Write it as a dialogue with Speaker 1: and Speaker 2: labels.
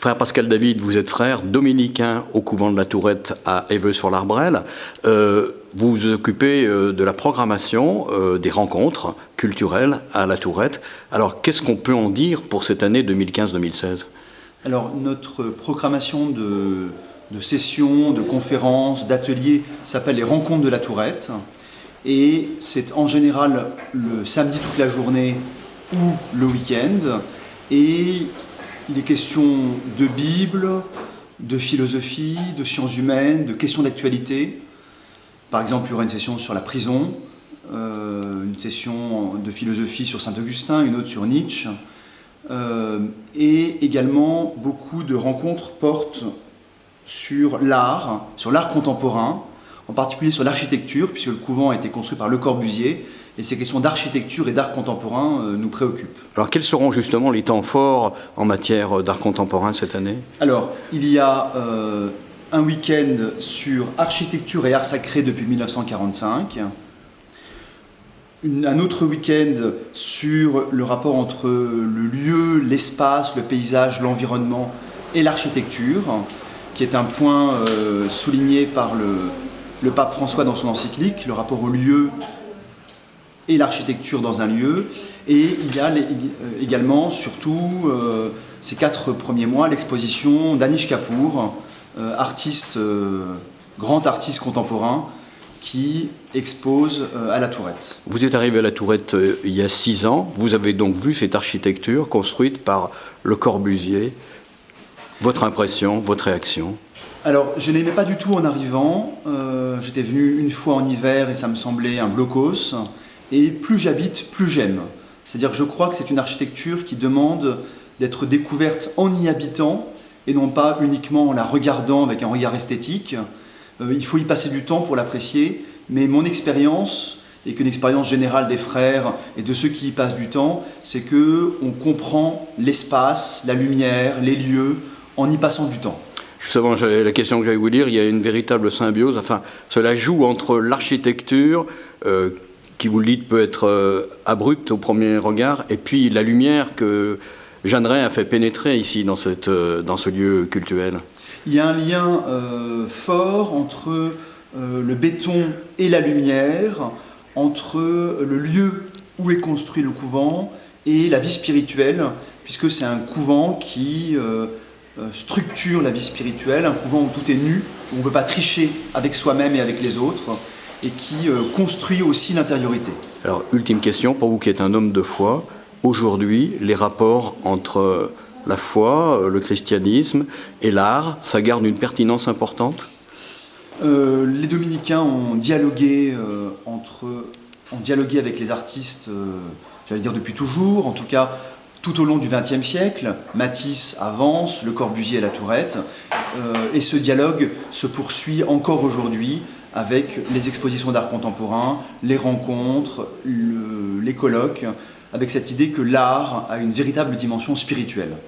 Speaker 1: Frère Pascal David, vous êtes frère dominicain au couvent de la Tourette à Évreux-sur-l'Arbrelle. Vous vous occupez de la programmation des rencontres culturelles à la Tourette. Alors, qu'est-ce qu'on peut en dire pour cette année 2015-2016 ?
Speaker 2: Alors, notre programmation de sessions, de conférences, d'ateliers s'appelle les Rencontres de la Tourette. Et c'est en général le samedi toute la journée ou le week-end. Et il est question de Bible, de philosophie, de sciences humaines, de questions d'actualité. Par exemple, il y aura une session sur la prison, une session de philosophie sur Saint-Augustin, une autre sur Nietzsche. Et également, beaucoup de rencontres portent sur l'art contemporain, en particulier sur l'architecture, puisque le couvent a été construit par Le Corbusier, et ces questions d'architecture et d'art contemporain nous préoccupent.
Speaker 1: Alors, quels seront justement les temps forts en matière d'art contemporain cette année ?
Speaker 2: Alors, il y a un week-end sur architecture et art sacré depuis 1945, un autre week-end sur le rapport entre le lieu, l'espace, le paysage, l'environnement et l'architecture, qui est un point souligné par le pape François dans son encyclique, le rapport au lieu et l'architecture dans un lieu. Et il y a également, surtout, ces 4 premiers mois, l'exposition d'Anish Kapoor, grand artiste contemporain, qui expose à la Tourette.
Speaker 1: Vous êtes arrivé à la Tourette il y a 6 ans. Vous avez donc vu cette architecture construite par Le Corbusier. Votre impression, votre réaction ?
Speaker 2: Alors, je n'aimais pas du tout en arrivant. J'étais venu une fois en hiver et ça me semblait un blocos. Et plus j'habite, plus j'aime. C'est-à-dire que je crois que c'est une architecture qui demande d'être découverte en y habitant et non pas uniquement en la regardant avec un regard esthétique. Il faut y passer du temps pour l'apprécier, mais mon expérience, et qu'une expérience générale des frères et de ceux qui y passent du temps, c'est qu'on comprend l'espace, la lumière, les lieux, en y passant du temps.
Speaker 1: Justement, la question que j'allais vous dire, il y a une véritable symbiose. Enfin, cela joue entre l'architecture, qui, vous le dites, peut être abrupte au premier regard, et puis la lumière que Jeanneret a fait pénétrer ici, dans ce lieu cultuel.
Speaker 2: Il y a un lien fort entre le béton et la lumière, entre le lieu où est construit le couvent et la vie spirituelle, puisque c'est un couvent qui structure la vie spirituelle, un couvent où tout est nu, où on ne peut pas tricher avec soi-même et avec les autres, et qui construit aussi l'intériorité.
Speaker 1: Alors, ultime question, pour vous qui êtes un homme de foi, aujourd'hui, les rapports entre la foi, le christianisme et l'art, ça garde une pertinence importante ?
Speaker 2: Les dominicains ont dialogué avec les artistes, j'allais dire depuis toujours, en tout cas tout au long du XXe siècle. Matisse avance, Le Corbusier à la Tourette, et ce dialogue se poursuit encore aujourd'hui avec les expositions d'art contemporain, les rencontres, les colloques, avec cette idée que l'art a une véritable dimension spirituelle.